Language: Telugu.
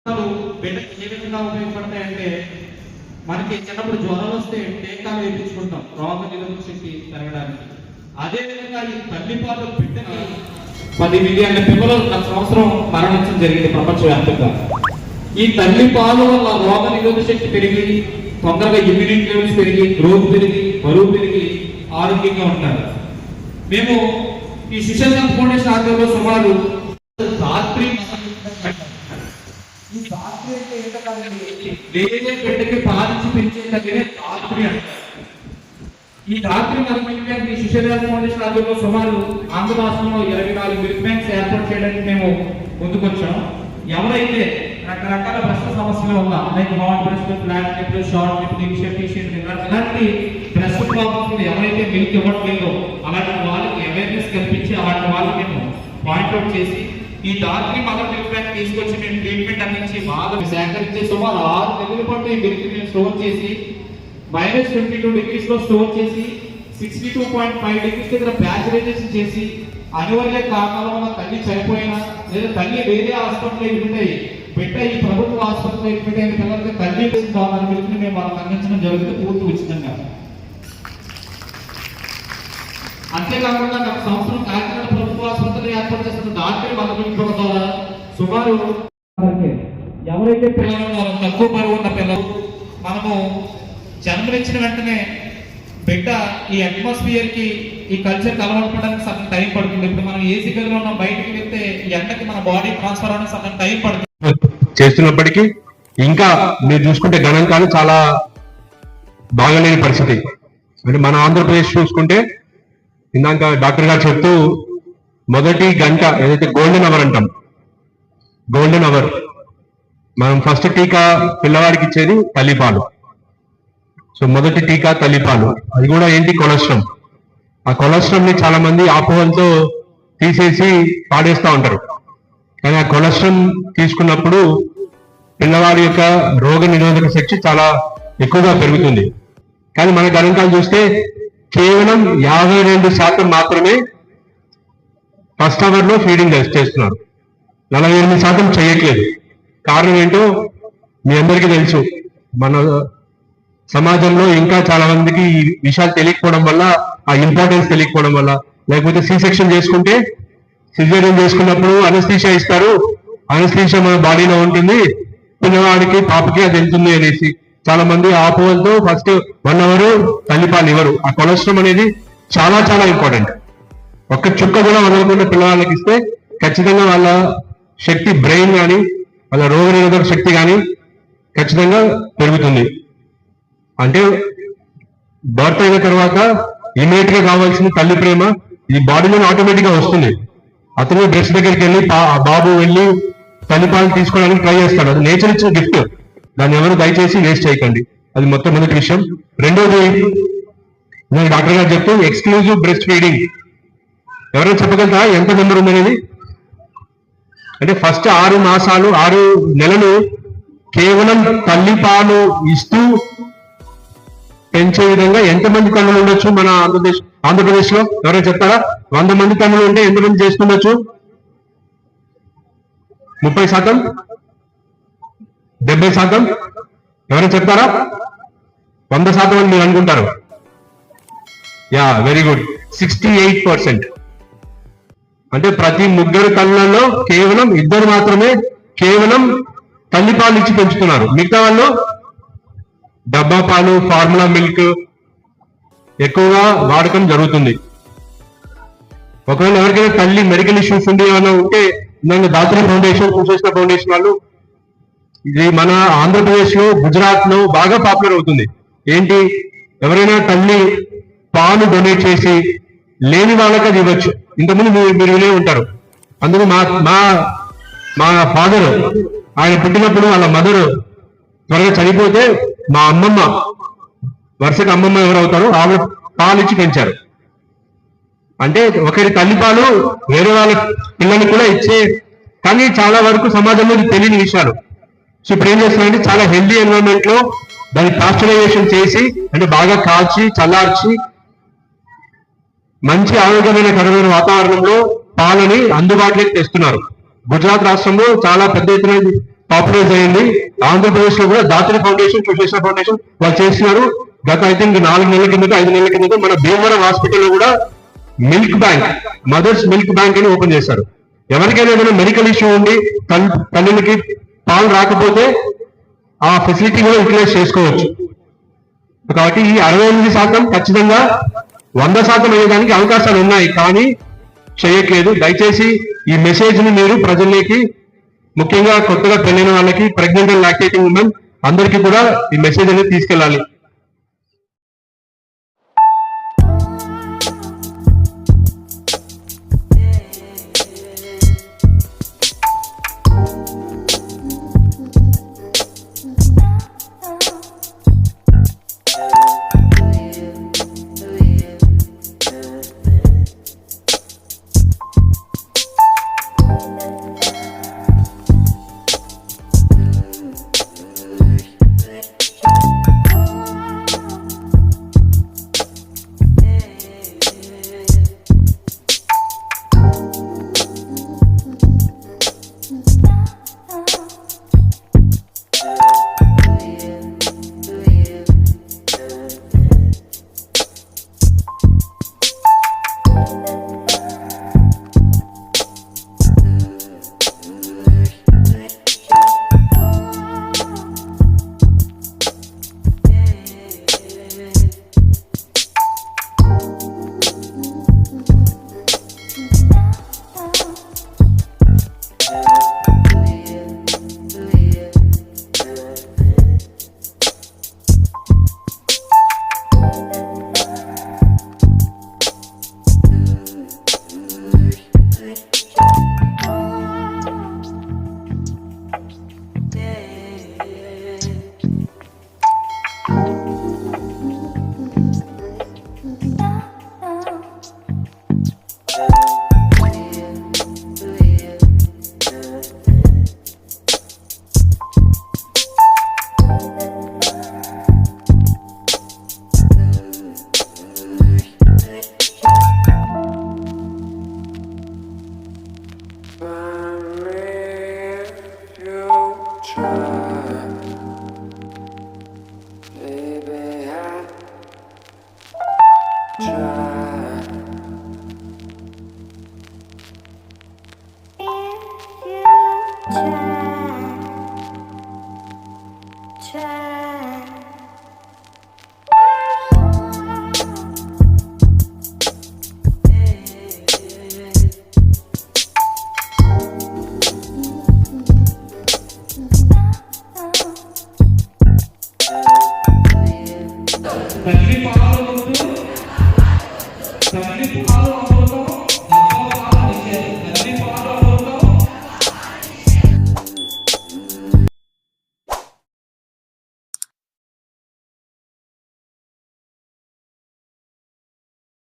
బిడ్డకి ఏ విధంగా ఉపయోగపడతాయంటే మనకి చిన్నప్పుడు జ్వరాలు వస్తే టీకాలు వేయించుకుంటాం రోగ నిరోధక శక్తి పెరగడానికి. అదేవిధంగా ఈ తల్లిపాలు బిడ్డకి 10 మిలియన్ల పిల్లలు గత సంవత్సరం మరణించడం జరిగింది ప్రపంచవ్యాప్తంగా. ఈ తల్లిపాలు వల్ల రోగ నిరోధక శక్తి పెరిగి తొందరగా ఇమ్యూనిటీ లెవెల్స్ పెరిగి గ్రోత్ పెరిగి బరువు పెరిగి ఆరోగ్యంగా ఉంటారు. మేము ఈ శిశు ఫౌండేషన్ ఆధ్వర్యంలో సుమారు రాత్రి ఈ రాత్రి అంటే ఏంటో కాదండి, వేరే బిడ్డకి పాలించి పెంచే దగ్గరే రాత్రి అంటారు. ఈ రాత్రి మనం ఈ శిశు ఫౌండేషన్ ఆధ్వర్యంలో సుమారు ఆంధ్ర రాష్ట్రంలో 24 మిల్క్ బ్యాంక్స్ ఏర్పాటు చేయడానికి మేము ముందుకొచ్చాం. ఎవరైతే రకరకాల బ్రెస్ట్ సమస్యలు ఉన్నా like hot breast, flat nip, short nip, ఇన్షియేషన్ ఇలాంటి బ్రెస్ట్ ప్రాబ్లమ్స్ ఎవరైతే మిల్క్ ఇవ్వట్లేదో అలాంటి వాళ్ళకి అవేర్నెస్ కల్పించి అలాంటి వాళ్ళకి మేము పాయింట్అవుట్ చేసి ఈ రాత్రి మదర్ మిల్క్ బ్యాంక్ తీసుకొచ్చి మేము ట్రీట్మెంట్ అందించి బాగా సేకరించి సుమారు 6 నెలల పాటు ఈ మిల్క్ మేము స్టోర్ చేసి -22 డిగ్రీస్ లో స్టోర్ చేసి 62.5 డిగ్రీస్ దగ్గర ప్యాచరైజేషన్ చేసి అనివార్య కారణాల వల్ల తల్లి చనిపోయినా లేదా తల్లి వేరే హాస్పిటల్లో ఇవ్వటాయి బిడ్డ ఈ ప్రభుత్వ హాస్పిటల్లో అడ్మిట్ అయిన పిల్లలకి తల్లి కావాలని మిల్క్ని మేము వాళ్ళకి అందించడం జరుగుతుంది పూర్తి ఉచితంగా. అంతేకాకుండా గత సంవత్సరం కాకినాడ ప్రభుత్వ ఆసుపత్రిలో ఏర్పాటు చేస్తున్న డాక్టర్ మదర్ మిల్క్ ద్వారా సుమారు ఎవరైతే పిల్లలు తక్కువ బరువు ఉన్న పిల్లలు మనము జన్మనిచ్చిన వెంటనే బిడ్డ ఈ అట్మాస్ఫియర్ కి ఈ కల్చర్ అలవాటు పడడానికి సగం టైం పడుతుంది. ఇప్పుడు మనం ఏసీ గదిలో ఉన్న బయటకు వెళ్తే ఈ ఎండకి మన బాడీ ట్రాన్స్ఫర్ అవడానికి సగం టైం పడుతుంది. చేస్తున్నప్పటికీ ఇంకా మీరు చూసుకుంటే గణాంకాలు చాలా బాగలేని పరిస్థితి. అంటే మన ఆంధ్రప్రదేశ్ చూసుకుంటే ఇందాక డాక్టర్ గారు చెప్తూ మొదటి గంట ఏదైతే గోల్డెన్ అవర్ అంటాం, గోల్డెన్ అవర్ మనం ఫస్ట్ టీకా పిల్లవాడికి ఇచ్చేది తల్లిపాలు. సో మొదటి టీకా తల్లిపాలు, అది కూడా ఏంటి కొలెస్ట్రాల్. ఆ కొలెస్ట్రాల్ ని చాలా మంది ఆపోహలతో తీసేసి పాడేస్తూ ఉంటారు. కానీ ఆ కొలెస్ట్రాల్ తీసుకున్నప్పుడు పిల్లవాడి యొక్క రోగ నిరోధక శక్తి చాలా ఎక్కువగా పెరుగుతుంది. కానీ మన గణాంకాలు చూస్తే కేవలం 52% మాత్రమే ఫస్ట్ అవర్ లో ఫీడింగ్ చేస్తున్నారు, 48% చేయట్లేదు. కారణం ఏంటో మీ అందరికీ తెలుసు. మన సమాజంలో ఇంకా చాలా మందికి ఈ విషయాలు తెలియకపోవడం వల్ల, ఆ ఇంపార్టెన్స్ తెలియకపోవడం వల్ల, లేకపోతే సి సెక్షన్ చేసుకుంటే సిజేరియన్ చేసుకున్నప్పుడు అనస్థీషియా ఇస్తారు, అనస్థీషియా మన బాడీలో ఉంటుంది, పిల్లవాడికి పాపకి అది వెళ్తుంది అనేసి చాలా మంది ఆపోవలతో ఫస్ట్ 1 అవర్ తల్లిపాలు ఇవ్వరు. ఆ కొలెస్ట్రాల్ అనేది చాలా చాలా ఇంపార్టెంట్. ఒక్క చుక్క కూడా వదలకుండా పిల్లవాళ్ళకి ఇస్తే ఖచ్చితంగా వాళ్ళ శక్తి, బ్రెయిన్ కానీ వాళ్ళ రోగ నిరోధక శక్తి కానీ ఖచ్చితంగా పెరుగుతుంది. అంటే బర్త్ అయిన తర్వాత ఇమీడియట్ గా కావాల్సిన తల్లి ప్రేమ ఈ బాడీలో ఆటోమేటిక్ గా వస్తుంది. అతను బ్రెస్ట్ దగ్గరికి వెళ్ళి బాబు వెళ్ళి తల్లిపాలు తీసుకోవడానికి ట్రై చేస్తాడు. అది నేచర్ ఇచ్చిన గిఫ్ట్, దాన్ని ఎవరు దయచేసి వేస్ట్ చేయకండి. అది మొట్టమొదటి విషయం. రెండోది నేను డాక్టర్ గారు చెప్తూ ఎక్స్క్లూజివ్ బ్రెస్ట్ ఫీడింగ్ ఎవరైనా చెప్పగలుగుతారా ఎంత నెంబర్ ఉందనేది? అంటే ఫస్ట్ 6 మాసాలు 6 నెలలు కేవలం తల్లిపాలు ఇస్తూ పెంచే విధంగా ఎంతమంది తల్లులు ఉండొచ్చు మన ఆంధ్రప్రదేశ్ లో? ఎవరైనా చెప్తారా? 100 మంది తల్లులు ఉంటే ఎంతమంది చేస్తుండొచ్చు? 30%, 70%? ఎవరైనా చెప్తారా? 100% అని మీరు అనుకుంటారు. Yeah, very good, 68%. అంటే ప్రతి 3 తల్లులలో కేవలం 2 మాత్రమే కేవలం తల్లిపాలు ఇచ్చి పెంచుతున్నారు. మిగతా వాళ్ళు డబ్బా పాలు, ఫార్ములా మిల్క్ ఎక్కువగా వాడకం జరుగుతుంది. ఒకవేళ ఎవరికైనా తల్లి మెడికల్ ఇష్యూస్ ఉండి ఏమైనా ఉంటే నన్ను దాత్రి ఫౌండేషన్, కృష్ణ ఫౌండేషన్ వాళ్ళు, ఇది మన ఆంధ్రప్రదేశ్ లో, గుజరాత్ లో బాగా పాపులర్ అవుతుంది. ఏంటి, ఎవరైనా తల్లి పాలు డొనేట్ చేసి లేని వాళ్ళకి అది ఇవ్వచ్చు. ఇంతకుముందు మీరు వినే ఉంటారు. అందులో మా ఫాదర్, ఆయన పుట్టినప్పుడు వాళ్ళ మదర్ త్వరగా చనిపోతే మా అమ్మమ్మ, వరుసగా అమ్మమ్మ ఎవరవుతారో ఆవిడ పాలు ఇచ్చి పెంచారు. అంటే ఒకరి తల్లిపాలు వేరే వాళ్ళ పిల్లలకి కూడా ఇచ్చే, కానీ చాలా వరకు సమాజంలో తెలియని విషయాలు. సో ఇప్పుడు ఏం చేస్తున్నారంటే చాలా హెల్దీ ఎన్విరాన్మెంట్ లో దాన్ని పాస్చరైజేషన్ చేసి, అంటే బాగా కాల్చి చల్లార్చి మంచి ఆరోగ్యమైన కరమైన వాతావరణంలో పాలని అందుబాటులోకి తెస్తున్నారు. గుజరాత్ రాష్ట్రంలో చాలా పెద్ద ఎత్తున పాపులరైజ్ అయ్యింది. ఆంధ్రప్రదేశ్ లో కూడా దాత్రి ఫౌండేషన్, సుశేష ఫౌండేషన్ వాళ్ళు చేస్తున్నారు. గత ఐ థింక్ 4 నెలల కిందట 5 నెలల కిందట మన భీమవరం హాస్పిటల్లో కూడా milk bank, mothers milk bank అని ఓపెన్ చేశారు. ఎవరికైనా ఏదైనా మెడికల్ ఇష్యూ ఉండి తల్లులకి పాలు రాకపోతే ఆ ఫెసిలిటీ కూడా యూటిలైజ్ చేసుకోవచ్చు. కాబట్టి ఈ 68% ఖచ్చితంగా 100% అయ్యేదానికి అవకాశాలు ఉన్నాయి, కానీ చేయట్లేదు. దయచేసి ఈ మెసేజ్ ని మీరు ప్రజల్లోకి, ముఖ్యంగా కొత్తగా పెళ్ళైన వాళ్ళకి, ప్రెగ్నెంట్ అండ్ లాక్టేటింగ్ ఉమెన్ అందరికీ కూడా ఈ మెసేజ్ అనేది తీసుకెళ్ళాలి. తల్లి